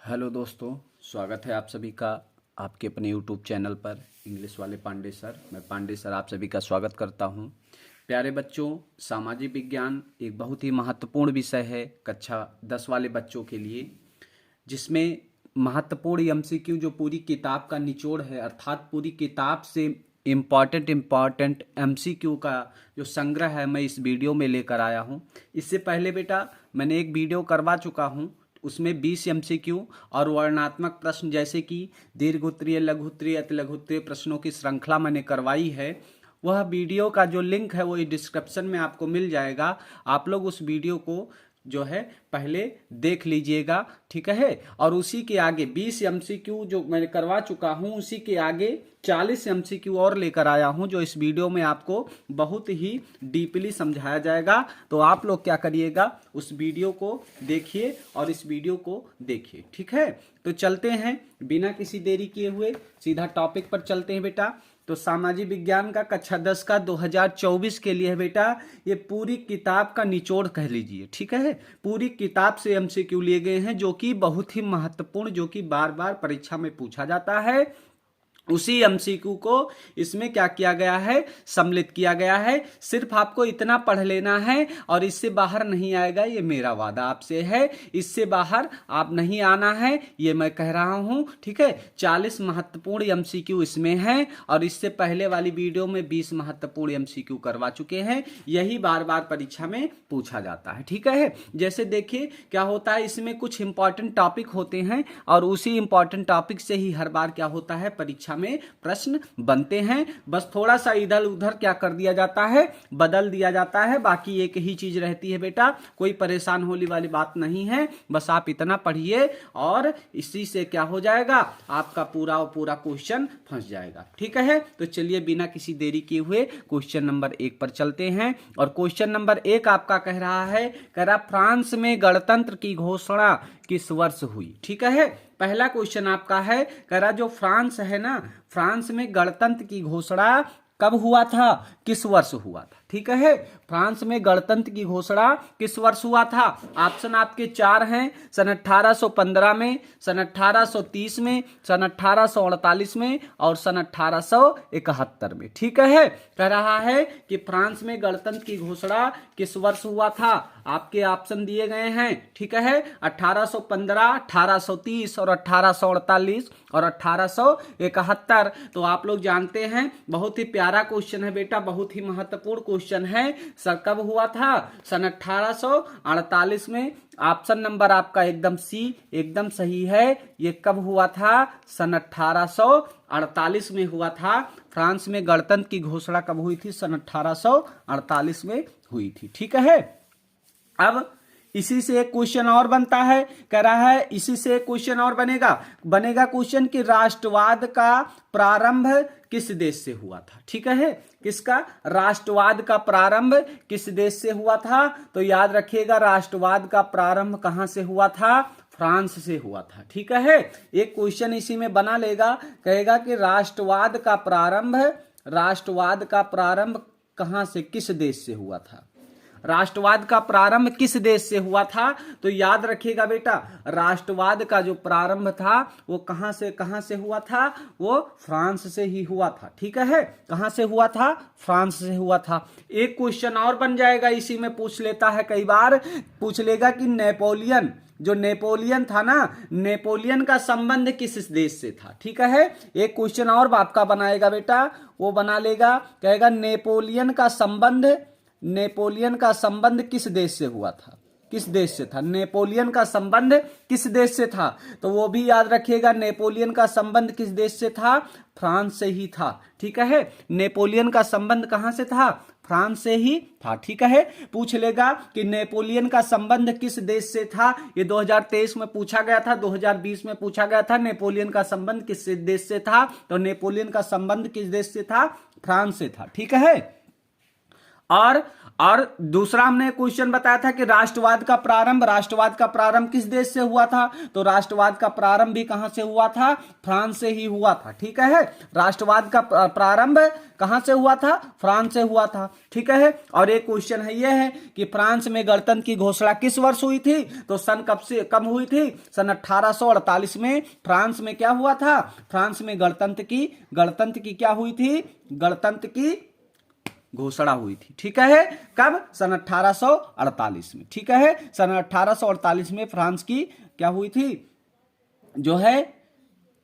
Hello दोस्तों, स्वागत है आप सभी का आपके अपने यूट्यूब चैनल पर इंग्लिश वाले पांडे सर। मैं पांडे सर आप सभी का स्वागत करता हूं। प्यारे बच्चों, सामाजिक विज्ञान एक बहुत ही महत्वपूर्ण विषय है कक्षा 10 वाले बच्चों के लिए, जिसमें महत्वपूर्ण एमसीक्यू जो पूरी किताब का निचोड़ है, अर्थात पूरी किताब से इम्पॉर्टेंट एमसीक्यू का जो संग्रह है मैं इस वीडियो में लेकर आया हूं। इससे पहले बेटा मैंने एक वीडियो करवा चुका हूं, उसमें 20 एमसीक्यू और वर्णनात्मक प्रश्न जैसे कि दीर्घोत्तरीय, लघुत्तरीय, अतिलघुत्तरीय प्रश्नों की श्रृंखला मैंने करवाई है। वह वीडियो का जो लिंक है वो डिस्क्रिप्शन में आपको मिल जाएगा। आप लोग उस वीडियो को जो है पहले देख लीजिएगा, ठीक है। और उसी के आगे 20 एमसीक्यू जो मैंने करवा चुका हूं, उसी के आगे 40 एमसीक्यू और लेकर आया हूं, जो इस वीडियो में आपको बहुत ही डीपली समझाया जाएगा। तो आप लोग क्या करिएगा, उस वीडियो को देखिए और इस वीडियो को देखिए, ठीक है। तो चलते हैं बिना किसी देरी किए हुए सीधा टॉपिक पर चलते हैं बेटा। तो सामाजिक विज्ञान का कक्षा 10 का 2024 के लिए है बेटा, ये पूरी किताब का निचोड़ कह लीजिए, ठीक है। पूरी किताब से एमसीक्यू लिए गए हैं जो कि बहुत ही महत्वपूर्ण, जो कि बार बार परीक्षा में पूछा जाता है। उसी एमसीक्यू को इसमें क्या किया गया है, सम्मिलित किया गया है। सिर्फ आपको इतना पढ़ लेना है और इससे बाहर नहीं आएगा, ये मेरा वादा आपसे है। इससे बाहर आप नहीं आना है, ये मैं कह रहा हूं, ठीक है। 40 महत्वपूर्ण एमसीक्यू इसमें हैं और इससे पहले वाली वीडियो में 20 महत्वपूर्ण एमसीक्यू करवा चुके हैं। यही बार बार परीक्षा में पूछा जाता है, ठीक है। जैसे देखिए क्या होता है, इसमें कुछ इंपॉर्टेंट टॉपिक होते हैं और उसी इंपॉर्टेंट टॉपिक से ही हर बार क्या होता है, परीक्षा में प्रश्न बनते हैं। बस थोड़ा सा इधर उधर क्या कर दिया जाता है, बदल दिया जाता है। बाकी एक ही चीज रहती है बेटा, कोई परेशान होने वाली बात नहीं है। बस आप इतना पढ़िए और इसी से क्या हो जाएगा, आपका पूरा पूरा क्वेश्चन फंस जाएगा, ठीक है। तो चलिए बिना किसी देरी किए हुए क्वेश्चन नंबर 1 पर चलते हैं। और क्वेश्चन नंबर 1 आपका कह रहा है, कह रहा फ्रांस में गणतंत्र की घोषणा किस वर्ष हुई, ठीक है। पहला क्वेश्चन आपका है, कह रहा जो फ्रांस है ना, फ्रांस में गणतंत्र की घोषणा कब हुआ था, किस वर्ष हुआ था, ठीक है। फ्रांस में गणतंत्र की घोषणा किस वर्ष हुआ था। ऑप्शन आपके 4 हैं, सन 1815 में, सन 1830 में, सन 1848 में और सन 1871 में, ठीक है। कह रहा है कि फ्रांस में गणतंत्र की घोषणा किस वर्ष हुआ था। आपके ऑप्शन दिए गए हैं, ठीक है। 1815, 1830 और 1848 और 1871। तो आप लोग जानते हैं, बहुत ही प्यारा क्वेश्चन है बेटा, बहुत ही महत्वपूर्ण क्वेश्चन है। सर कब हुआ था, सन 1848 में। ऑप्शन नंबर आपका एकदम सी एकदम सही है। ये कब हुआ था, सन 1848 में हुआ था। फ्रांस में गणतंत्र की घोषणा कब हुई थी, सन 1848 में हुई थी, ठीक है। अब इसी से एक क्वेश्चन और बनता है, कह रहा है इसी से एक क्वेश्चन और बनेगा क्वेश्चन कि राष्ट्रवाद का प्रारंभ किस देश से हुआ था, ठीक है। किसका, राष्ट्रवाद का प्रारंभ किस देश से हुआ था। तो याद रखिएगा, राष्ट्रवाद का प्रारंभ कहां से हुआ था, फ्रांस से हुआ था, ठीक है। एक क्वेश्चन इसी में बना लेगा, कहेगा कि राष्ट्रवाद का प्रारंभ कहां से, किस देश से हुआ था। राष्ट्रवाद का प्रारंभ किस देश से हुआ था। तो याद रखिएगा बेटा, राष्ट्रवाद का जो प्रारंभ था वो कहां से हुआ था, वो फ्रांस से ही हुआ था, ठीक है। कहां से हुआ था, फ्रांस से हुआ था। एक क्वेश्चन और बन जाएगा, इसी में पूछ लेता है, कई बार पूछ लेगा कि नेपोलियन था ना, नेपोलियन का संबंध किस देश से था, ठीक है। एक क्वेश्चन और बाप का बनाएगा बेटा, वो बना लेगा, कहेगा नेपोलियन का संबंध किस देश से हुआ था, किस देश से था, नेपोलियन का संबंध किस देश से था। तो वो भी याद रखिएगा, नेपोलियन का संबंध किस देश से था, फ्रांस से ही था, ठीक है। नेपोलियन का संबंध कहां से था, फ्रांस से ही था, ठीक है। पूछ लेगा कि नेपोलियन का संबंध किस देश से था। ये 2023 में पूछा गया था, 2020 में पूछा गया था, नेपोलियन का संबंध किस देश से था। तो नेपोलियन का संबंध किस देश से था, फ्रांस से था, ठीक है। और दूसरा हमने क्वेश्चन बताया था कि राष्ट्रवाद का प्रारंभ किस देश से हुआ था? तो राष्ट्रवाद का प्रारंभ भी कहां से हुआ था? फ्रांस से ही हुआ था। ठीक है, राष्ट्रवाद का प्रारंभ कहां से हुआ था? फ्रांस से हुआ था। ठीक है, और एक क्वेश्चन है यह है कि फ्रांस में गणतंत्र की घोषणा किस वर्ष हुई थी? तो सन कब हुई थी? सन 1848 में फ्रांस में क्या हुआ था? फ्रांस में गणतंत्र की क्या हुई थी? गणतंत्र की घोषणा हुई थी। ठीक है, कब? सन 1848 में। ठीक है, सन 1848 में फ्रांस की क्या हुई थी? जो है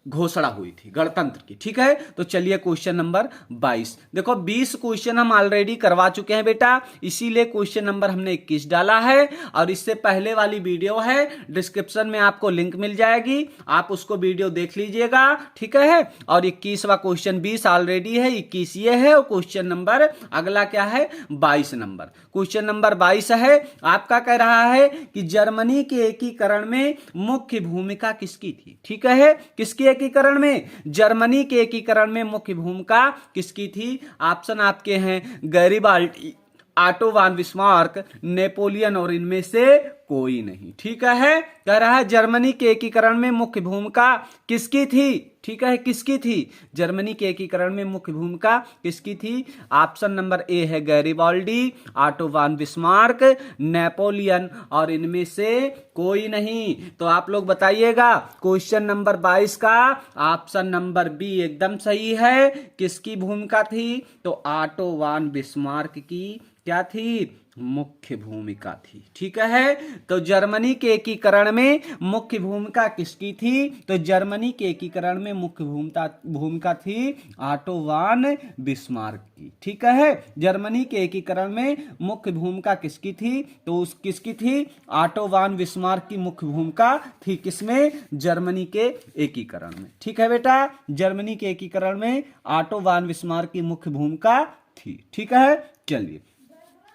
घोषणा हुई थी गणतंत्र की। ठीक है, तो चलिए क्वेश्चन नंबर 22। देखो 20 क्वेश्चन हम ऑलरेडी करवा चुके हैं बेटा, इसीलिए क्वेश्चन नंबर हमने 21 डाला है। और इससे पहले वाली वीडियो है, डिस्क्रिप्शन में आपको लिंक मिल जाएगी, आप उसको वीडियो देख लीजिएगा। ठीक है, और 21वां क्वेश्चन 20 ऑलरेडी है, 21 ये है, और क्वेश्चन नंबर अगला क्या है? 22 नंबर। क्वेश्चन नंबर 22 है, आपका कह रहा है कि जर्मनी के एकीकरण में मुख्य भूमिका किसकी थी? ठीक है, किसकी एकीकरण में? जर्मनी के एकीकरण में मुख्य भूमिका किसकी थी? ऑप्शन आपके हैं गैरिबाल्डी, ऑटो वान बिस्मार्क, नेपोलियन और इनमें से कोई नहीं। ठीक है, कह रहा है जर्मनी के एकीकरण में मुख्य भूमिका किसकी थी? ठीक है, किसकी थी? जर्मनी के एकीकरण में मुख्य भूमिका किसकी थी? ऑप्शन नंबर ए है गैरिबाल्डी, ऑटो वान बिस्मार्क, नेपोलियन और इनमें से कोई नहीं। तो आप लोग बताइएगा, क्वेश्चन नंबर 22 का ऑप्शन नंबर बी एकदम सही है। किसकी भूमिका थी? तो ऑटो वान बिस्मार्क की क्या थी? मुख्य भूमिका थी। ठीक है, तो जर्मनी के एकीकरण में मुख्य भूमिका किसकी थी? तो जर्मनी के एकीकरण में मुख्य भूमिका थी ऑटो वान बिस्मार्क की। ठीक है, जर्मनी के एकीकरण में मुख्य भूमिका किसकी थी? तो किसकी थी? ऑटो वान बिस्मार्क की मुख्य भूमिका थी। किसमें? जर्मनी के एकीकरण में। ठीक है बेटा, जर्मनी के एकीकरण में ऑटो वान बिस्मार्क की मुख्य भूमिका थी। ठीक है, चलिए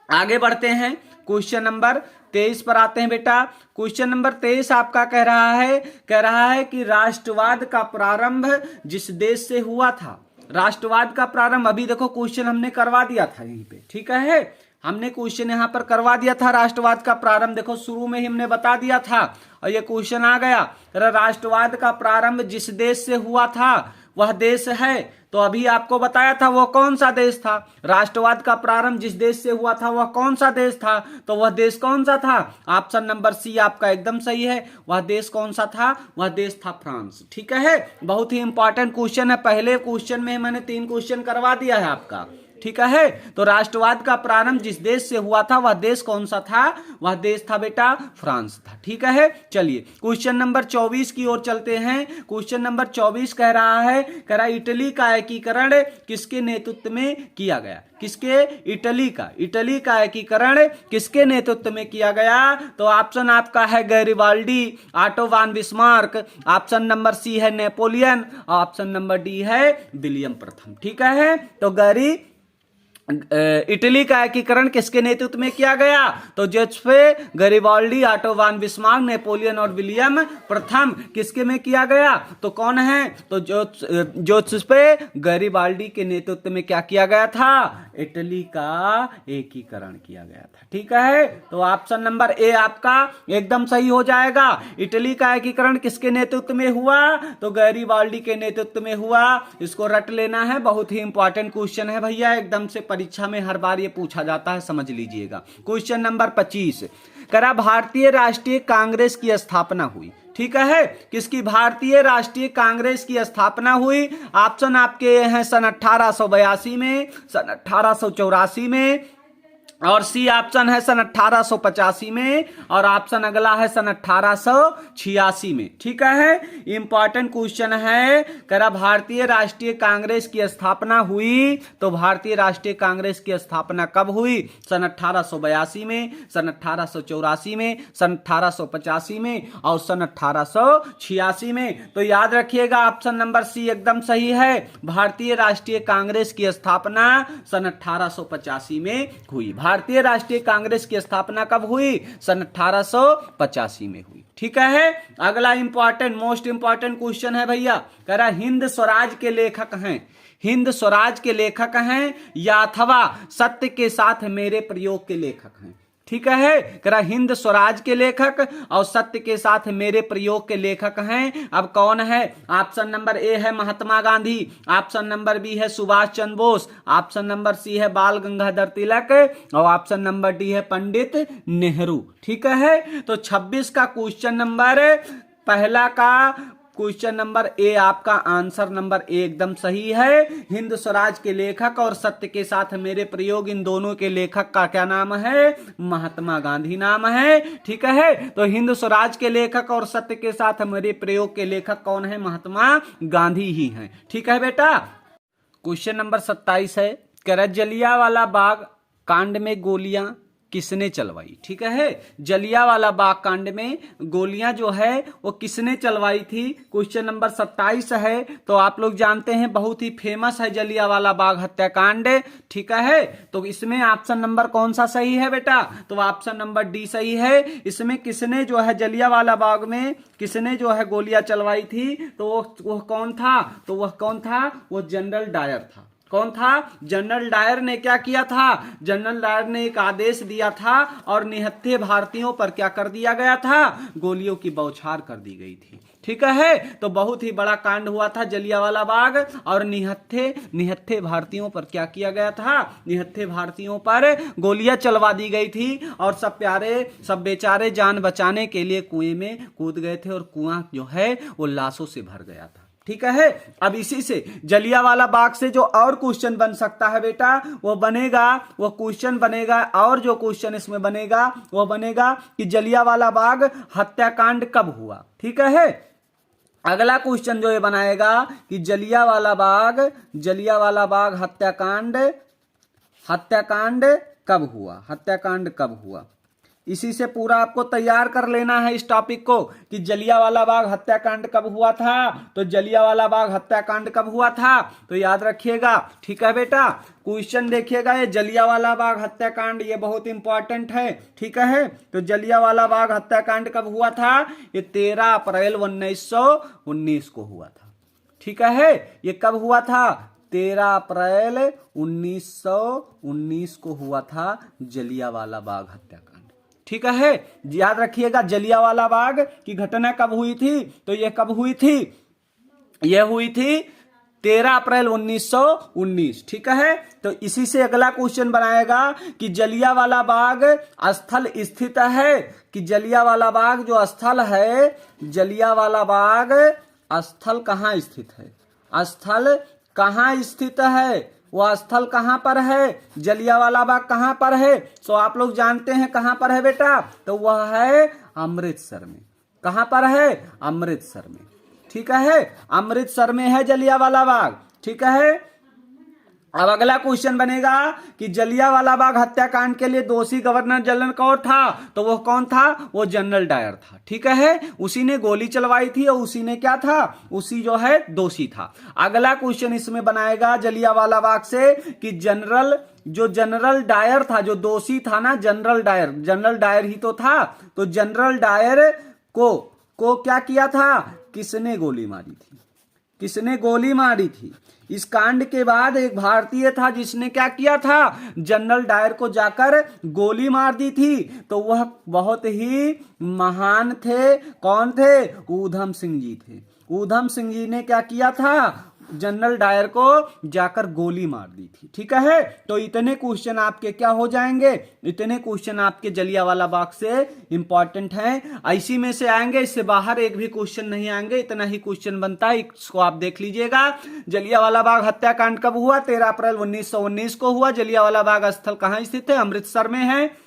आगे बढ़ते हैं, क्वेश्चन नंबर 23 पर आते हैं बेटा। क्वेश्चन नंबर 23 आपका कह रहा है कि राष्ट्रवाद का प्रारंभ जिस देश से हुआ था, राष्ट्रवाद का प्रारंभ, अभी देखो क्वेश्चन हमने करवा दिया था यहीं पे। ठीक है, हमने क्वेश्चन यहां पर करवा दिया था, राष्ट्रवाद का प्रारंभ देखो शुरू में ही हमने बता दिया था, और ये क्वेश्चन आ गया, राष्ट्रवाद का प्रारंभ जिस देश से हुआ था वह देश है। तो अभी आपको बताया था वो कौन सा देश था? राष्ट्रवाद का प्रारंभ जिस देश से हुआ था वह कौन सा देश था? तो वह देश कौन सा था? ऑप्शन नंबर सी आपका एकदम सही है। वह देश कौन सा था? वह देश था फ्रांस। ठीक है, बहुत ही इंपॉर्टेंट क्वेश्चन है, पहले क्वेश्चन में मैंने 3 क्वेश्चन करवा दिया है आपका। ठीक है, तो राष्ट्रवाद का प्रारंभ जिस देश से हुआ था वह देश कौन सा था? वह देश था बेटा फ्रांस था। ठीक है, चलिए क्वेश्चन नंबर 24 की ओर चलते हैं। क्वेश्चन नंबर 24 कह रहा है इटली का एकीकरण किसके नेतृत्व में किया गया? किसके? इटली का एकीकरण किसके नेतृत्व में किया गया? तो ऑप्शन आपका है गैरिबाल्डी, ऑटो वान बिस्मार्क, ऑप्शन नंबर सी है नेपोलियन, ऑप्शन नंबर डी है विलियम प्रथम। ठीक है, तो इटली का एकीकरण किसके नेतृत्व में किया गया? तो जोसेफ गैरिबाल्डी, ऑटो वान बिस्मार्क, नेपोलियन और विलियम प्रथम किसके में किया गया? तो कौन है? तो जोसेफ गैरिबाल्डी के नेतृत्व में क्या किया गया था? इटली का एकीकरण किया गया था। ठीक है, तो ऑप्शन नंबर ए आपका एकदम सही हो जाएगा। इटली का एकीकरण किसके नेतृत्व में हुआ? तो गैरिबाल्डी के नेतृत्व में हुआ। इसको रट लेना है, बहुत ही इंपॉर्टेंट क्वेश्चन है भैया, एकदम से परीक्षा में हर बार ये पूछा जाता है, समझ लीजिएगा। क्वेश्चन नंबर 25 करा भारतीय राष्ट्रीय कांग्रेस की स्थापना हुई। ठीक है, किसकी? भारतीय राष्ट्रीय कांग्रेस की स्थापना हुई। ऑप्शन आपके हैं सन 1882 में, सन 1884 में, और सी ऑप्शन है सन 1885 में, और ऑप्शन अगला है सन 1886 में। ठीक है, इंपॉर्टेंट क्वेश्चन है, करा भारतीय राष्ट्रीय कांग्रेस की स्थापना हुई। तो भारतीय राष्ट्रीय कांग्रेस की स्थापना कब हुई? सन 1882 में, सन 1884 में, सन 1885 में और सन 1886 में। तो याद रखिएगा ऑप्शन नंबर सी एकदम सही है। भारतीय राष्ट्रीय कांग्रेस की स्थापना सन 1885 में हुई। भारतीय राष्ट्रीय कांग्रेस की स्थापना कब हुई? सन 1885 में हुई। ठीक है, अगला इंपॉर्टेंट मोस्ट इंपॉर्टेंट क्वेश्चन है भैया, कह रहा हिंद स्वराज के लेखक हैं। हिंद स्वराज के लेखक हैं या अथवा सत्य के साथ मेरे प्रयोग के लेखक हैं। ठीक है, कह रहा हिंद स्वराज के लेखक और सत्य के साथ मेरे प्रयोग के लेखक हैं। अब कौन है? ऑप्शन नंबर ए है Mahatma Gandhi, option number B है Subhash Chandra Bose, option number C है बाल गंगाधर तिलक और ऑप्शन नंबर डी है पंडित नेहरू। ठीक है, तो 26 का क्वेश्चन नंबर पहला का क्वेश्चन नंबर ए आपका आंसर नंबर ए एकदम सही है। हिंद स्वराज के लेखक और सत्य के साथ मेरे प्रयोग, इन दोनों के लेखक का क्या नाम है? महात्मा गांधी नाम है। ठीक है, तो हिंद स्वराज के लेखक और सत्य के साथ मेरे प्रयोग के लेखक कौन है? महात्मा गांधी ही हैं। ठीक है बेटा, क्वेश्चन नंबर 27 है, कह रहा जलियांवाला बाग कांड में गोलियां किसने चलवाई? ठीक है, जलियांवाला बाग कांड में गोलियां जो है वो किसने चलवाई थी? क्वेश्चन नंबर 27 है। तो आप लोग जानते हैं बहुत ही फेमस है जलियांवाला बाग हत्याकांड। ठीक है, तो इसमें ऑप्शन नंबर कौन सा सही है बेटा? तो ऑप्शन नंबर डी सही है। इसमें किसने जो है जलियांवाला बाग में किसने जो है गोलियां चलवाई थी? तो वो कौन था? तो वह कौन था? वो जनरल डायर था। कौन था? जनरल डायर ने क्या किया था? जनरल डायर ने एक आदेश दिया था और निहत्थे भारतीयों पर क्या कर दिया गया था? गोलियों की बौछार कर दी गई थी। ठीक है, तो बहुत ही बड़ा कांड हुआ था जलियांवाला बाग और निहत्थे भारतीयों पर क्या किया गया था? निहत्थे भारतीयों पर गोलियां चलवा दी गई थी और सब बेचारे जान बचाने के लिए कुएं में कूद गए थे और कुआं जो है वो लाशों से भर गया था। ठीक है, अब इसी से जलियांवाला बाग से जो और क्वेश्चन बन सकता है बेटा वो क्वेश्चन बनेगा और जो क्वेश्चन इसमें बनेगा वो बनेगा कि जलियांवाला बाग हत्याकांड कब हुआ। ठीक है, अगला क्वेश्चन जो ये बनाएगा कि जलियांवाला बाग हत्याकांड कब हुआ? हत्याकांड कब हुआ? इसी से पूरा आपको तैयार कर लेना है इस टॉपिक को कि जलियांवाला बाग हत्याकांड कब हुआ था। तो जलियांवाला बाग हत्याकांड कब हुआ था तो याद रखिएगा। ठीक है बेटा, क्वेश्चन देखिएगा, ये जलियांवाला बाग हत्याकांड ये बहुत इंपॉर्टेंट है। ठीक है, तो जलियांवाला बाग हत्याकांड कब हुआ था? ये 13 अप्रैल 1919 को हुआ था। ठीक है, ये कब हुआ था? 13 अप्रैल 1919 को हुआ था जलियांवाला बाग हत्याकांड। ठीक है, याद रखिएगा जलियांवाला बाग की घटना कब हुई थी? तो ये कब हुई थी? ये हुई थी 13 अप्रैल 1919। ठीक है, तो इसी से अगला क्वेश्चन बनाएगा कि जलियांवाला बाग स्थल स्थित है कि जलियांवाला बाग जो स्थल है, जलियांवाला बाग स्थल कहाँ स्थित है? स्थल कहाँ स्थित है? वह स्थल कहां पर है? जलियांवाला बाग कहां पर है? तो आप लोग जानते हैं कहां पर है बेटा? तो वह है अमृतसर में। कहां पर है? अमृतसर में। ठीक है, अमृतसर में है जलियांवाला बाग। ठीक है, अब अगला क्वेश्चन बनेगा कि जलियांवाला बाग हत्याकांड के लिए दोषी गवर्नर जनरल कौन था? तो वो कौन था? वो जनरल डायर था। ठीक है, उसी ने गोली चलवाई थी और उसी ने क्या था? उसी जो है दोषी था। अगला क्वेश्चन इसमें बनाएगा जलियांवाला बाग से कि जनरल डायर था, जो दोषी था ना, जनरल डायर ही तो था। तो जनरल डायर को क्या किया था? किसने गोली मारी थी? किसने गोली मारी थी? इस कांड के बाद एक भारतीय था जिसने क्या किया था? जनरल डायर को जाकर गोली मार दी थी। तो वह बहुत ही महान थे। कौन थे? ऊधम सिंह जी थे। ऊधम सिंह जी ने क्या किया था? जनरल डायर को जाकर गोली मार दी थी। ठीक है, तो इतने क्वेश्चन आपके क्या हो जाएंगे? इतने क्वेश्चन आपके जलियांवाला बाग से इंपॉर्टेंट हैं। इसी में से आएंगे, इससे बाहर एक भी क्वेश्चन नहीं आएंगे। इतना ही क्वेश्चन बनता है, इसको आप देख लीजिएगा। जलियांवाला बाग हत्याकांड कब हुआ? 13 अप्रैल 1919 को हुआ। जलियांवाला बाग स्थल कहां स्थित है? अमृतसर में है।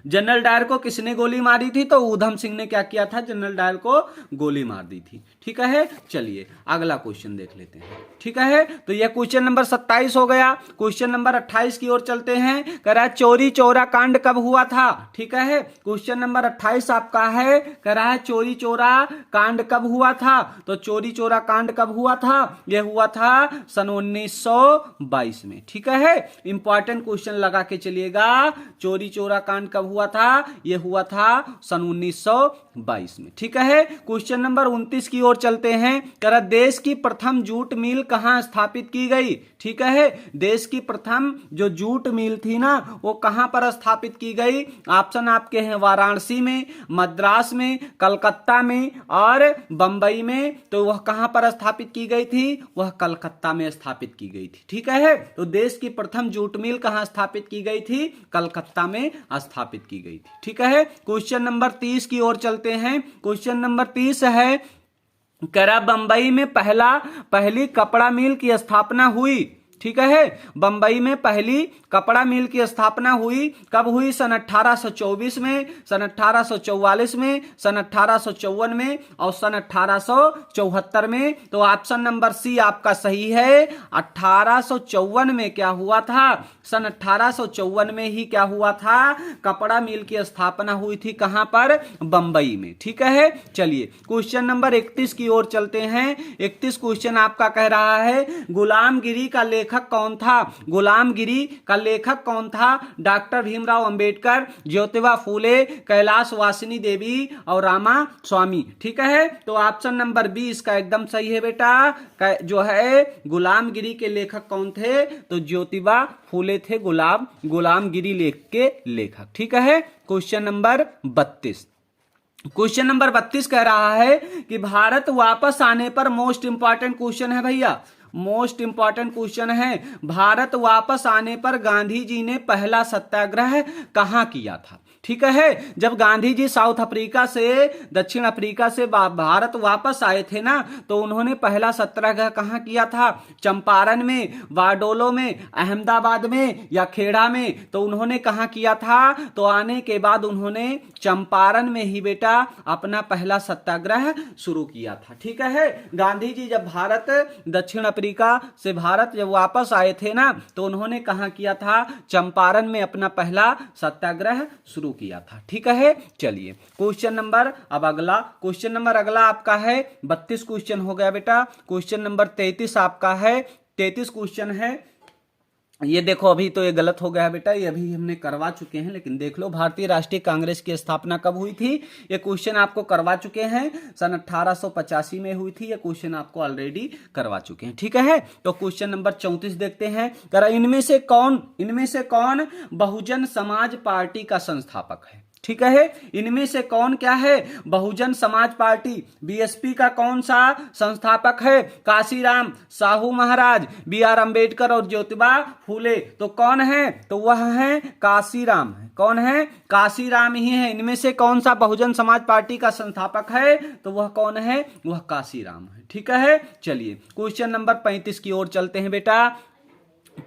जनरल डायर को किसने गोली मारी थी? तो ऊधम सिंह ने क्या किया था? जनरल डायर को गोली मार दी थी। ठीक है, चलिए अगला क्वेश्चन देख लेते हैं। ठीक है, तो यह क्वेश्चन नंबर 27 हो गया। क्वेश्चन नंबर 28 की ओर चलते हैं। कह रहा है चोरी चौरा कांड कब हुआ था? ठीक है, क्वेश्चन नंबर 28 आपका है, कह रहा है चोरी चौरा कांड कब हुआ था? तो चोरी चौरा कांड कब हुआ था? यह हुआ था सन 1922 में। ठीक है, इंपॉर्टेंट क्वेश्चन लगा के चलिएगा। चोरी चौरा कांड कब हुआ था? यह हुआ था सन 1922 में। ठीक है, क्वेश्चन नंबर 29 की ओर ओर चलते हैं। कह रहा देश की प्रथम जूट मिल कहां स्थापित की गई। ठीक है, देश की प्रथम जो जूट मिल थी ना वो कहां पर स्थापित की गई। ऑप्शन आपके हैं वाराणसी में, मद्रास में, कलकत्ता में और बंबई में। तो वह कहां पर स्थापित की गई थी, वह कलकत्ता में स्थापित की गई थी। ठीक है, तो देश की प्रथम जूट मिल कहां स्थापित की गई थी, कलकत्ता में स्थापित की गई थी। ठीक है, क्वेश्चन नंबर 30 की ओर चलते हैं। क्वेश्चन नंबर 30 है, कह रहा बंबई में पहली कपड़ा मिल की स्थापना हुई। ठीक है, बंबई में पहली कपड़ा मिल की स्थापना हुई कब हुई, सन 1824 में, सन 1844 में, सन 1854 में और सन 1874 में। तो ऑप्शन नंबर सी आपका सही है। 1854 में क्या हुआ था, सन 1854 में ही क्या हुआ था, कपड़ा मिल की स्थापना हुई थी। कहां पर, बंबई में। ठीक है, चलिए क्वेश्चन नंबर 31 की ओर चलते हैं। 31 क्वेश्चन आपका कह रहा है गुलामगिरी का लेखक कौन था। गुलामगिरी का लेखक कौन था, डॉक्टर भीमराव अंबेडकर, ज्योतिबा फूले, कैलाश वासिनी देवी और रामा स्वामी। ठीक है, तो ऑप्शन नंबर बी इसका एकदम सही है बेटा। जो है गुलामगिरी के लेखक कौन थे, तो ज्योतिबा फूले थे गुलामगिरी लेख के लेखक। ठीक है, क्वेश्चन नंबर 32। क्वेश्चन नंबर 32 कह रहा है कि भारत वापस आने पर, मोस्ट इंपॉर्टेंट क्वेश्चन है भैया, मोस्ट इंपॉर्टेंट क्वेश्चन है, भारत वापस आने पर गांधी जी ने पहला सत्याग्रह कहां किया था। ठीक है, जब गांधी जी साउथ अफ्रीका से, दक्षिण अफ्रीका से भारत वापस आए थे ना, तो उन्होंने पहला सत्याग्रह कहां किया था, चंपारण में, बारडोलो में, अहमदाबाद में या खेड़ा में। तो उन्होंने कहां किया था, तो आने के बाद उन्होंने चंपारण में ही बेटा अपना पहला सत्याग्रह शुरू किया था। ठीक है, गांधी जी जब दक्षिण अफ्रीका से भारत जब वापस आए थे ना, तो उन्होंने कहां किया था, चंपारण में अपना पहला सत्याग्रह शुरू किया था। ठीक है, चलिए क्वेश्चन नंबर अगला आपका है 32 क्वेश्चन हो गया बेटा। क्वेश्चन नंबर 33 आपका है, 33 क्वेश्चन है। ये देखो अभी तो ये गलत हो गया बेटा, ये अभी हमने करवा चुके हैं, लेकिन देख लो भारतीय राष्ट्रीय कांग्रेस की स्थापना कब हुई थी। ये क्वेश्चन आपको करवा चुके हैं, सन 1885 में हुई थी। ये क्वेश्चन आपको ऑलरेडी करवा चुके हैं। ठीक है, तो क्वेश्चन नंबर 34 देखते हैं। इनमें से कौन बहुजन समाज पार्टी का संस्थापक है। ठीक है, इनमें से कौन क्या है, बहुजन समाज पार्टी बीएसपी का कौन सा संस्थापक है, काशीराम, साहू महाराज, बी.आर. अंबेडकर और ज्योतिबा फूले। तो कौन है, तो वह है काशीराम है। कौन है, काशीराम ही है। इनमें से कौन सा बहुजन समाज पार्टी का संस्थापक है, तो वह कौन है, वह काशीराम है। ठीक है, चलिए क्वेश्चन नंबर 35 की ओर चलते हैं बेटा।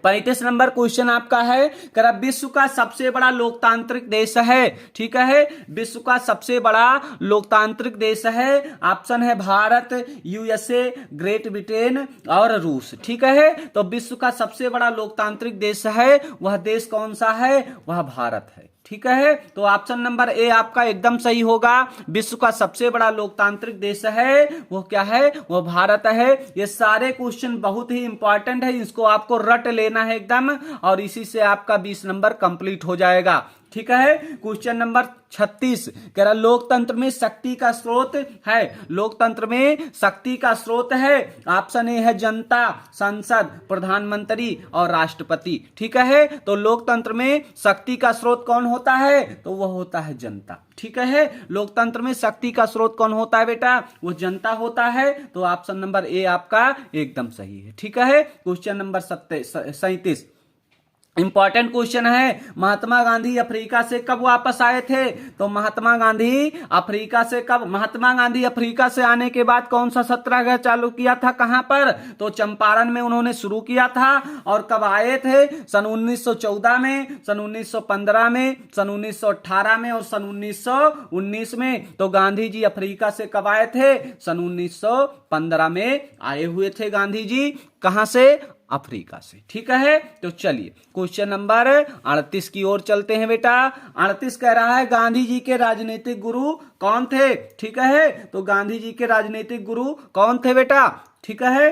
35 नंबर क्वेश्चन आपका है, कर विश्व का सबसे बड़ा लोकतांत्रिक देश है। ठीक है, विश्व का सबसे बड़ा लोकतांत्रिक देश है। ऑप्शन है भारत, यूएसए, ग्रेट ब्रिटेन और रूस। ठीक है, तो विश्व का सबसे बड़ा लोकतांत्रिक देश है, वह देश कौन सा है, वह भारत है। ठीक है, तो ऑप्शन नंबर ए आपका एकदम सही होगा। विश्व का सबसे बड़ा लोकतांत्रिक देश है, वो क्या है, वो भारत है। ये सारे क्वेश्चन बहुत ही इंपॉर्टेंट है, इसको आपको रट लेना है एकदम, और इसी से आपका 20 नंबर कंप्लीट हो जाएगा। ठीक है, क्वेश्चन नंबर 36 कह रहा लोकतंत्र में शक्ति का स्रोत है। लोकतंत्र में शक्ति का स्रोत है, ऑप्शन ए है जनता, संसद, प्रधानमंत्री और राष्ट्रपति। ठीक है, तो लोकतंत्र में शक्ति का स्रोत कौन होता है, तो वह होता है जनता। ठीक है, लोकतंत्र में शक्ति का स्रोत कौन होता है बेटा, वो जनता होता है। तो ऑप्शन नंबर ए आपका एकदम सही है। ठीक है, क्वेश्चन नंबर 37 इंपॉर्टेंट क्वेश्चन है, महात्मा गांधी अफ्रीका से कब वापस आए थे। तो महात्मा गांधी अफ्रीका से आने के बाद कौन सा सत्याग्रह चालू किया था, कहां पर, तो चंपारण में उन्होंने शुरू किया था। और कब आए थे, सन 1914 में, सन 1915 में, सन 1918 में और सन 1919 में। तो गांधी जी अफ्रीका से कब आए थे, सन 1915 में आए हुए थे गांधी जी। कहां से, अफ्रीका से। ठीक है, तो चलिए क्वेश्चन नंबर 38 की ओर चलते हैं बेटा। 38 कह रहा है गांधी जी के राजनीतिक गुरु कौन थे। ठीक है, तो गांधी जी के राजनीतिक गुरु कौन थे बेटा। ठीक है,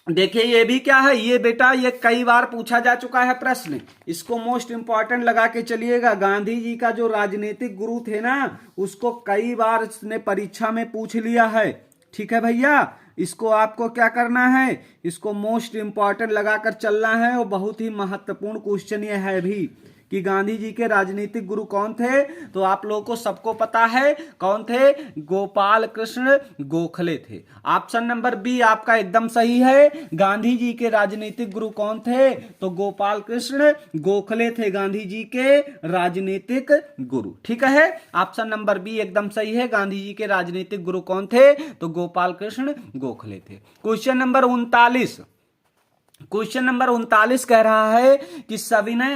देखिए ये भी क्या है, ये बेटा ये कई बार पूछा जा चुका है प्रश्न, इसको मोस्ट इंपॉर्टेंट लगा के चलिएगा। गांधी जी का जो राजनीतिक गुरु थे ना, उसको कई बार इसने परीक्षा में पूछ लिया है, ठीक है भैया, इसको आपको क्या करना है, इसको मोस्ट इंपॉर्टेंट लगाकर चलना है। और बहुत ही महत्वपूर्ण क्वेश्चन ये है भी कि गांधी जी के राजनीतिक गुरु कौन थे। तो आप लोगों को सबको पता है कौन थे, गोपाल कृष्ण गोखले थे। ऑप्शन नंबर बी आपका एकदम सही है। गांधी जी के राजनीतिक गुरु कौन थे, तो गोपाल कृष्ण गोखले थे गांधी जी के राजनीतिक गुरु। ठीक है, ऑप्शन नंबर बी एकदम सही है। गांधी जी के राजनीतिक गुरु कौन थे, तो गोपाल कृष्ण गोखले थे। क्वेश्चन नंबर 39 कह रहा है कि सविनय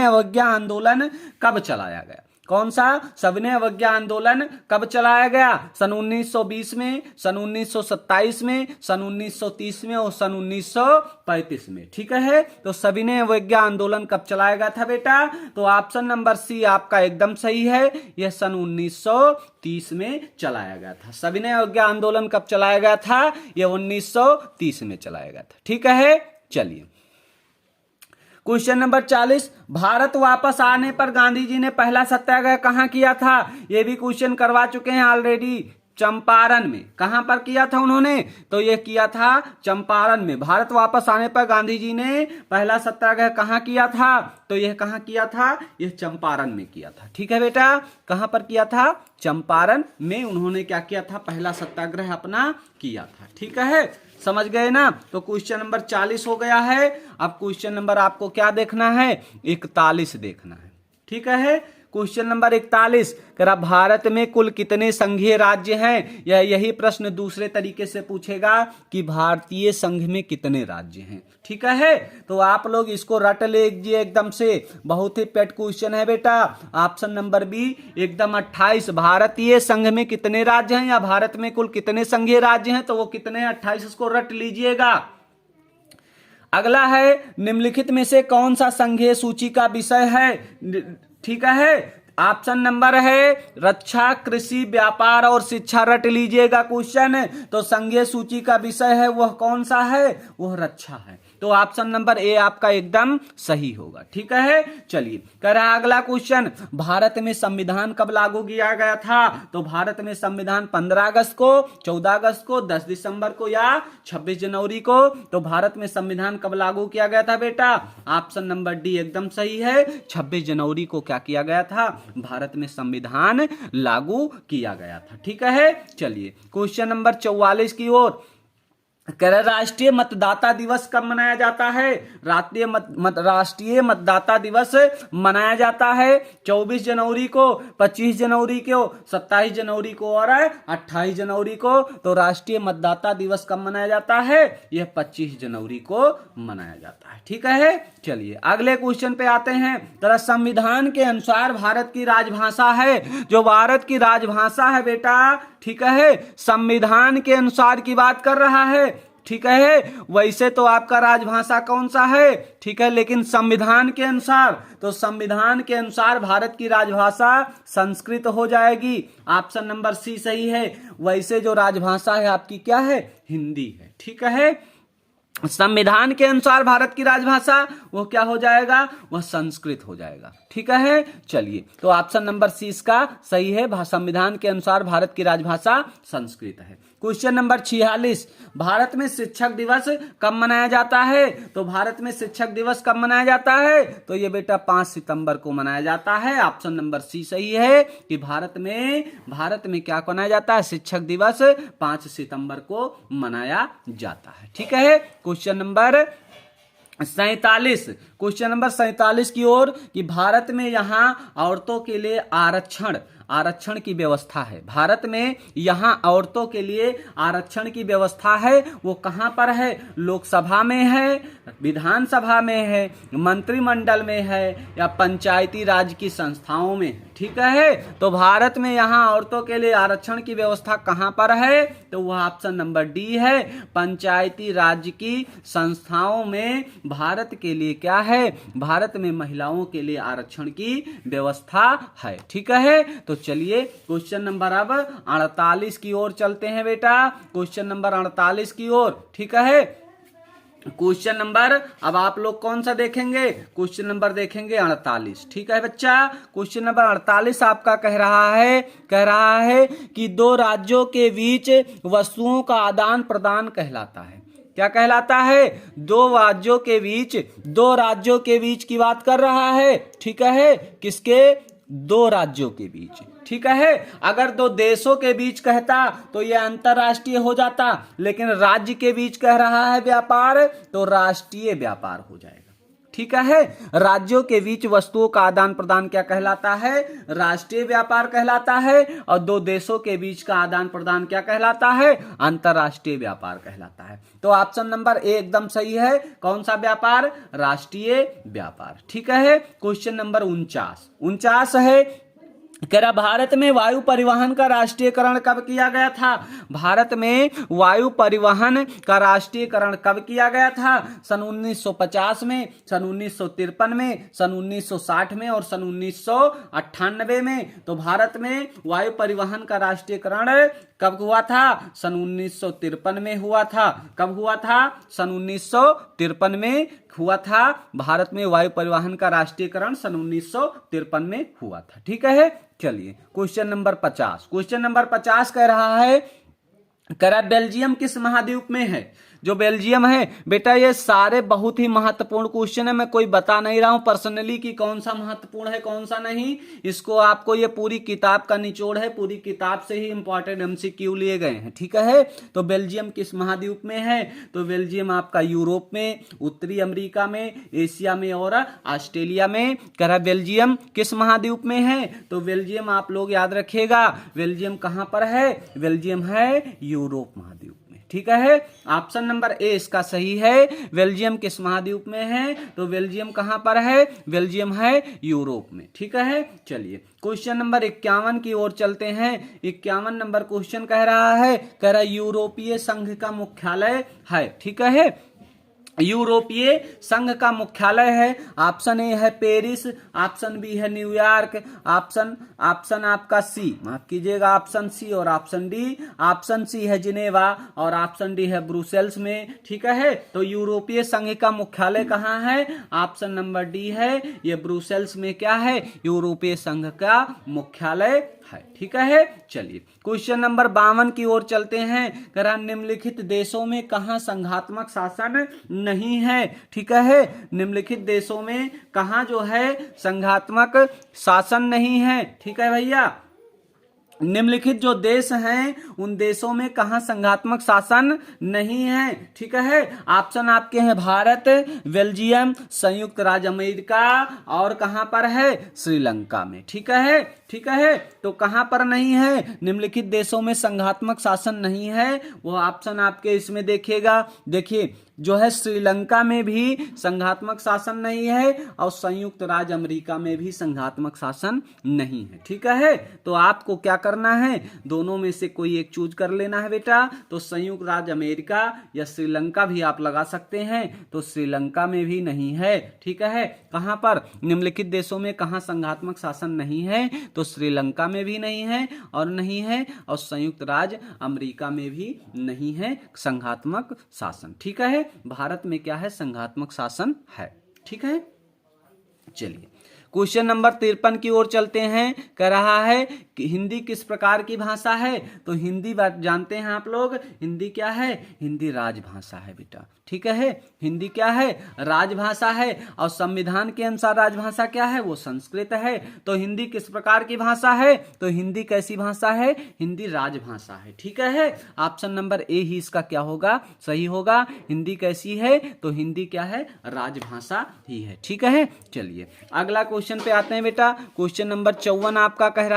अवज्ञा आंदोलन कब चलाया गया। कौन सा सविनय अवज्ञा आंदोलन कब चलाया गया, सन 1920 में, सन 1927 में, सन 1930 में और सन 1935 में। ठीक है, तो सविनय अवज्ञा आंदोलन कब चलाया गया था बेटा, तो ऑप्शन नंबर सी आपका एकदम सही है। यह सन 1930 में चलाया गया था। सविनय अवज्ञा आंदोलन कब चलाया गया था, यह 1930 में चलाया गया था। ठीक है, चलिए क्वेश्चन नंबर 40, भारत वापस आने पर गांधी जी ने पहला सत्याग्रह कहां किया था। यह भी क्वेश्चन करवा चुके हैं ऑलरेडी, चंपारण में। कहां पर किया था उन्होंने, तो यह किया था चंपारण में। भारत वापस आने पर गांधी जी ने पहला सत्याग्रह कहां किया था, तो यह कहां किया था, यह चंपारण में किया था। ठीक है बेटा, कहां पर किया था, चंपारण में उन्होंने क्या किया था, पहला सत्याग्रह अपना किया था। ठीक है, समझ गए ना। तो क्वेश्चन नंबर 40 हो गया है। अब क्वेश्चन नंबर आपको क्या देखना है, 41 देखना है। ठीक है, क्वेश्चन नंबर 41 कह रहा भारत में कुल कितने संघीय राज्य हैं। यही प्रश्न दूसरे तरीके से पूछेगा कि भारतीय संघ में कितने राज्य हैं। ठीक है, तो आप लोग इसको रट लीजिए एकदम से, बहुत ही पेट क्वेश्चन है बेटा। ऑप्शन नंबर बी एकदम 28, भारतीय संघ में कितने राज्य हैं या भारत में कुल कितने संघीय राज्य हैं, तो वो कितने 28, इसको रट लीजिएगा। अगला है, निम्नलिखित में से कौन सा संघीय सूची का विषय है। ठीक है, ऑप्शन नंबर है रक्षा, कृषि, व्यापार और शिक्षा। रट लीजिएगा क्वेश्चन। तो संघीय सूची का विषय है वह कौन सा है, वह रक्षा है। तो ऑप्शन नंबर ए आपका एकदम सही होगा। ठीक है, चलिए कह रहा है अगला क्वेश्चन, भारत में संविधान कब लागू किया गया था। तो भारत में संविधान 15 अगस्त को, 14 अगस्त को, 10 दिसंबर को या 26 जनवरी को। तो भारत में संविधान कब लागू किया गया था बेटा, ऑप्शन नंबर डी एकदम सही है। 26 जनवरी को क्या किया गया था, भारत में संविधान लागू किया गया था। ठीक है, चलिए क्वेश्चन नंबर 44 की ओर। राष्ट्रीय मतदाता दिवस कब मनाया जाता है। राष्ट्रीय मतदाता दिवस मनाया जाता है 24 जनवरी को, 25 जनवरी को, 27 जनवरी को और 28 जनवरी को। तो राष्ट्रीय मतदाता दिवस कब मनाया जाता है, यह 25 जनवरी को मनाया जाता है। ठीक है, चलिए अगले क्वेश्चन पे आते हैं। जरा संविधान के अनुसार भारत की राजभाषा है, जो भारत की राजभाषा है बेटा, ठीक है, संविधान के अनुसार की बात कर रहा है। ठीक है, वैसे तो आपका राजभाषा कौन सा है, ठीक है, लेकिन संविधान के अनुसार, तो संविधान के अनुसार भारत की राजभाषा संस्कृत हो जाएगी। ऑप्शन नंबर सी सही है। वैसे जो राजभाषा है आपकी क्या है, हिंदी है। ठीक है, संविधान के अनुसार भारत की राजभाषा वो क्या हो जाएगा, वह संस्कृत हो जाएगा। ठीक है, चलिए तो ऑप्शन नंबर सी इसका सही है। संविधान के अनुसार भारत की राजभाषा संस्कृत है। क्वेश्चन नंबर 46, भारत में शिक्षक दिवस कब मनाया जाता है। तो भारत में शिक्षक दिवस कब मनाया जाता है, तो ये बेटा 5 सितंबर को मनाया जाता है। ऑप्शन नंबर सी सही है कि भारत में क्या मनाया जाता है, शिक्षक दिवस 5 सितंबर को मनाया जाता है। ठीक है, क्वेश्चन नंबर 47 की ओर कि भारत में यहां औरतों के लिए आरक्षण की व्यवस्था है। भारत में यहां औरतों के लिए आरक्षण की व्यवस्था है, वो कहां पर है, लोकसभा में है, विधानसभा में है, मंत्रिमंडल में है या पंचायती राज की संस्थाओं में है। ठीक है, तो भारत में यहां औरतों के लिए आरक्षण की व्यवस्था कहां पर है, तो वह ऑप्शन नंबर डी है, पंचायती राज की संस्थाओं में भारत के लिए क्या है, भारत में महिलाओं के लिए आरक्षण की व्यवस्था है। ठीक है, तो चलिए क्वेश्चन नंबर अब 48 की ओर चलते हैं बेटा, क्वेश्चन नंबर 48 की ओर। ठीक है, क्वेश्चन नंबर, अब आप लोग कौन सा देखेंगे, क्वेश्चन नंबर देखेंगे 48। ठीक है बच्चा, क्वेश्चन नंबर 48 आपका कह रहा है कि दो राज्यों के बीच वस्तुओं का आदान प्रदान कहलाता है। क्या कहलाता है? दो राज्यों के बीच की बात कर रहा है। ठीक है, किसके? दो राज्यों के बीच। ठीक है, अगर दो देशों के बीच कहता तो यह अंतरराष्ट्रीय हो जाता, लेकिन राज्य के बीच कह रहा है व्यापार, तो राष्ट्रीय व्यापार हो जाएगा। ठीक है, राज्यों के बीच वस्तुओं का आदान प्रदान क्या कहलाता है? राष्ट्रीय व्यापार कहलाता है। और दो देशों के बीच का आदान प्रदान क्या कहलाता है? अंतरराष्ट्रीय व्यापार कहलाता है। तो ऑप्शन नंबर ए एकदम सही है। कौन सा व्यापार? राष्ट्रीय व्यापार। ठीक है, क्वेश्चन नंबर 49 है, कह रहा भारत में वायु परिवहन का राष्ट्रीयकरण कब किया गया था? भारत में वायु परिवहन का राष्ट्रीयकरण कब किया गया था? सन 1950 में, सन 1953 में, सन 1960 में और सन 1998 में। तो भारत में वायु परिवहन का राष्ट्रीयकरण कब हुआ था? सन 1953 में हुआ था। कब हुआ था? सन 1953 में हुआ था। भारत में वायु परिवहन का राष्ट्रीयकरण सन 1953 में हुआ था। ठीक है, चलिए क्वेश्चन नंबर 50 कह रहा है, कह रहा बेल्जियम किस महाद्वीप में है? जो बेल्जियम है बेटा, ये सारे बहुत ही महत्वपूर्ण क्वेश्चन है। मैं कोई बता नहीं रहा हूं पर्सनली कि कौन सा महत्वपूर्ण है कौन सा नहीं। इसको आपको, ये पूरी किताब का निचोड़ है, पूरी किताब से ही इंपॉर्टेंट एमसीक्यू लिए गए हैं। ठीक है, तो बेल्जियम किस महाद्वीप में है? तो बेल्जियम आपका यूरोप में, उत्तरी अमेरिका में, एशिया में और ऑस्ट्रेलिया में। कह रहा बेल्जियम किस महाद्वीप में है? तो बेल्जियम आप लोग याद रखिएगा, बेल्जियम कहां पर है? बेल्जियम है यूरोप महाद्वीप। ठीक है, ऑप्शन नंबर ए इसका सही है। बेल्जियम किस महाद्वीप में है? तो बेल्जियम कहां पर है? बेल्जियम है यूरोप में। ठीक है, चलिए क्वेश्चन नंबर 51 की ओर चलते हैं। 51 नंबर क्वेश्चन कह रहा यूरोपीय संघ का मुख्यालय है। ठीक है, यूरोपीय संघ का मुख्यालय है। ऑप्शन ए है पेरिस, ऑप्शन बी है न्यूयॉर्क, ऑप्शन आपका सी, माफ कीजिएगा, ऑप्शन सी और ऑप्शन डी। ऑप्शन सी है जिनेवा और ऑप्शन डी है ब्रुसेल्स में। ठीक है, तो यूरोपीय संघ का मुख्यालय कहाँ है? ऑप्शन नंबर डी है, ये ब्रुसेल्स में क्या है? यूरोपीय संघ का मुख्यालय है। ठीक है, चलिए क्वेश्चन नंबर 52 की ओर चलते हैं। कह रहा निम्नलिखित देशों में कहां संघात्मक शासन नहीं है? ठीक है, निम्नलिखित देशों में कहां जो है संघात्मक शासन नहीं है? ठीक है भैया, निम्नलिखित जो देश हैं उन देशों में कहां संघात्मक शासन नहीं है? ठीक है, ऑप्शन आपके हैं भारत, बेल्जियम, संयुक्त राज्य अमेरिका और कहां पर है? श्रीलंका में। ठीक है, तो कहां पर नहीं है? निम्नलिखित देशों में संघात्मक शासन नहीं है, वो ऑप्शन आपके इसमें देखिएगा। देखिए जो है श्रीलंका में भी संघात्मक शासन नहीं है और संयुक्त राज्य अमेरिका में भी संघात्मक शासन नहीं है। ठीक है, तो आपको क्या करना है? दोनों में से कोई एक चूज कर लेना है बेटा। तो संयुक्त राज्य अमेरिका या श्रीलंका भी आप लगा सकते हैं, तो श्रीलंका में भी नहीं है। ठीक है, कहां पर? निम्नलिखित देशों में कहां संघात्मक शासन नहीं है? तो श्रीलंका में भी नहीं है और संयुक्त राज्य अमेरिका में भी नहीं है संघात्मक शासन। ठीक है, भारत में क्या है? संघात्मक शासन है। ठीक है, चलिए क्वेश्चन नंबर 53 की ओर चलते हैं। कह रहा है कि हिंदी किस प्रकार की भाषा है? तो हिंदी बात जानते हैं आप लोग, हिंदी क्या है? हिंदी राजभाषा है बेटा। ठीक है, हिंदी क्या है? राजभाषा है और संविधान के अनुसार राजभाषा क्या है? वो संस्कृत है। तो हिंदी किस प्रकार की भाषा है? तो हिंदी कैसी भाषा है? हिंदी राजभाषा है। ठीक है, ऑप्शन नंबर ए ही इसका क्या होगा? सही होगा। हिंदी कैसी है? तो हिंदी क्या है? राजभाषा ही है। ठीक है, चलिए अगला क्वेश्चन पे आते हैं बेटा। क्वेश्चन नंबर 54 आपका कह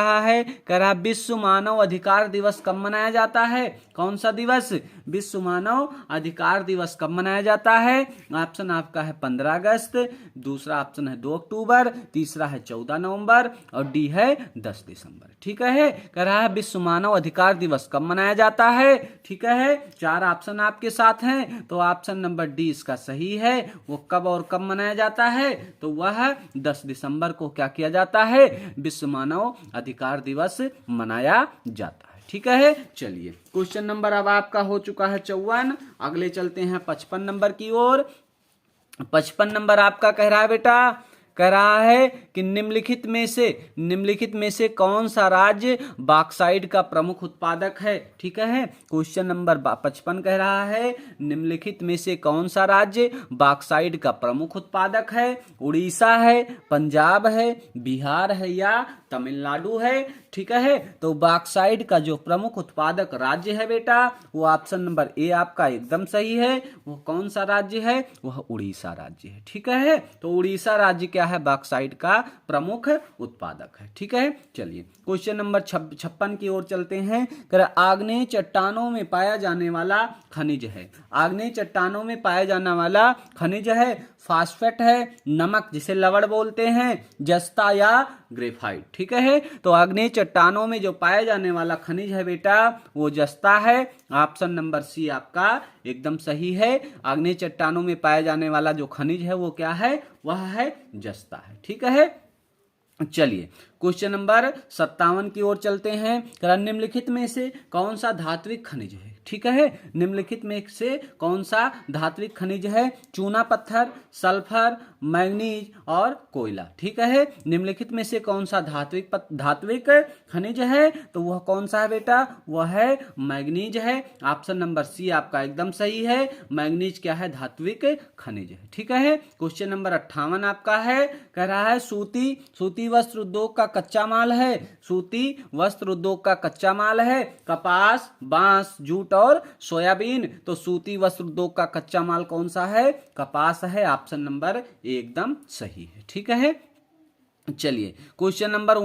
रहा विश्व मानव अधिकार दिवस कब मनाया जाता है? कौन सा दिवस? विश्व मानव अधिकार दिवस कब मनाया जाता है? ऑप्शन आपका है 15 अगस्त, दूसरा ऑप्शन है 2 अक्टूबर, तीसरा है 14 नवंबर और डी है 10 दिसंबर। ठीक है, कह रहा है विश्व मानव अधिकार दिवस कब मनाया जाता है? ठीक है, 4 ऑप्शन आपके साथ हैं, तो ऑप्शन नंबर डी इसका सही है। वो कब और कब मनाया जाता है? तो वह 10 दिसंबर को क्या किया जाता है? विश्व मानव अधिकार दिवस मनाया जाता है। ठीक है। चलिए क्वेश्चन नंबर अब आपका हो चुका है 54। अगले चलते हैं 55 नंबर की ओर। 55 नंबर आपका कह रहा है बेटा, कह रहा है कि निम्नलिखित में से कौन सा राज्य बॉक्साइट का प्रमुख उत्पादक है। ठीक है, क्वेश्चन नंबर 55 कह रहा है निम्नलिखित में से कौन सा राज्य बॉक्साइट का प्रमुख उत्पादक है। उड़ीसा है, पंजाब है, बिहार है या तमिलनाडु है। ठीक है, तो बॉक्साइट का जो प्रमुख उत्पादक राज्य है बेटा वो ऑप्शन नंबर ए आपका एकदम सही है। वो कौन सा राज्य है, वह उड़ीसा राज्य है। ठीक है, तो उड़ीसा राज्य क्या है, बॉक्साइट का प्रमुख उत्पादक है। ठीक है, चलिए क्वेश्चन नंबर 56 की ओर चलते हैं। आग्नेय चट्टानों में पाया जाने वाला खनिज है। आग्नेय चट्टानों में पाया जाने वाला खनिज है, फास्फेट है, नमक जिसे लवण बोलते हैं, जस्ता या ग्रेफाइट। ठीक है, तो आग्नेय चट्टानों में जो पाया जाने वाला खनिज है बेटा वो जस्ता है। ऑप्शन नंबर सी आपका एकदम सही है। आग्नेय चट्टानों में पाया जाने वाला जो खनिज है वो क्या है, वह है जस्ता है। ठीक है, चलिए क्वेश्चन नंबर 57 की ओर चलते हैं। निम्नलिखित में से कौन सा धात्विक खनिज है। ठीक है, निम्नलिखित में से कौन सा धात्विक खनिज है। चूना पत्थर, सल्फर, मैग्नीज और कोयला। ठीक है, निम्नलिखित में से कौन सा धात्विक खनिज है, तो वह कौन सा है बेटा, वह है मैग्नीज है। ऑप्शन नंबर सी आपका एकदम सही है। मैग्नीज क्या है, धात्विक खनिज है। ठीक है, क्वेश्चन नंबर 58 आपका है, कह रहा है सूती वस्त्र उद्योग का कच्चा माल है। सूती वस्त्र उद्योग का कच्चा माल है कपास, बांस, जूट और सोयाबीन। तो सूती वस्त्र उद्योग का कच्चा माल कौन सा है, कपास है। ऑप्शन नंबर एकदम सही है। ठीक है, चलिए क्वेश्चन नंबर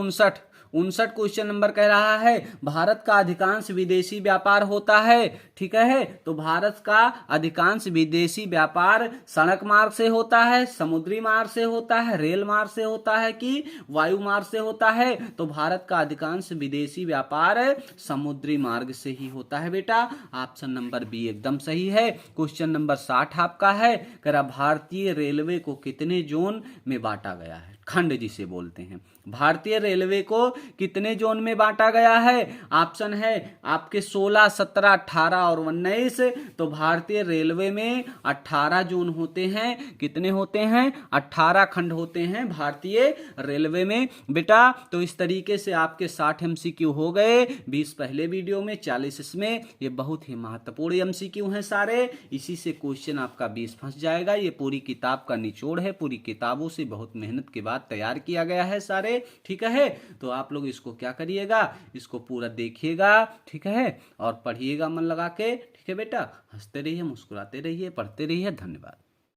59 क्वेश्चन नंबर कह रहा है भारत का अधिकांश विदेशी व्यापार होता है। ठीक है, तो भारत का अधिकांश विदेशी व्यापार सड़क मार्ग से होता है, समुद्री मार्ग से होता है, रेल मार्ग से होता है कि वायु मार्ग से होता है। तो भारत का अधिकांश विदेशी व्यापार समुद्री मार्ग से ही होता है बेटा। ऑप्शन नंबर बी एकदम सही है। क्वेश्चन नंबर 60 आपका है, कह भारतीय रेलवे को कितने जोन में बांटा गया है, खंड जिसे बोलते हैं। भारतीय रेलवे को कितने जोन में बांटा गया है। ऑप्शन है आपके 16, 17, 18 और 19। तो भारतीय रेलवे में 18 जोन होते हैं। कितने होते हैं, 18 खंड होते हैं भारतीय रेलवे में बेटा। तो इस तरीके से आपके 60 एमसीक्यू हो गए, 20 पहले वीडियो में, 40 इसमें। ये बहुत ही महत्वपूर्ण एमसीक्यू हैं सारे, इसी से क्वेश्चन आपका 20 फंस जाएगा। ये पूरी किताब का निचोड़ है, पूरी किताबों से बहुत मेहनत के बाद तैयार किया गया है सारे। ठीक है, तो आप लोग इसको क्या करिएगा, इसको पूरा देखिएगा। ठीक है, और पढ़िएगा मन लगा के। ठीक है बेटा, हंसते रहिए, मुस्कुराते रहिए, पढ़ते रहिए। धन्यवाद।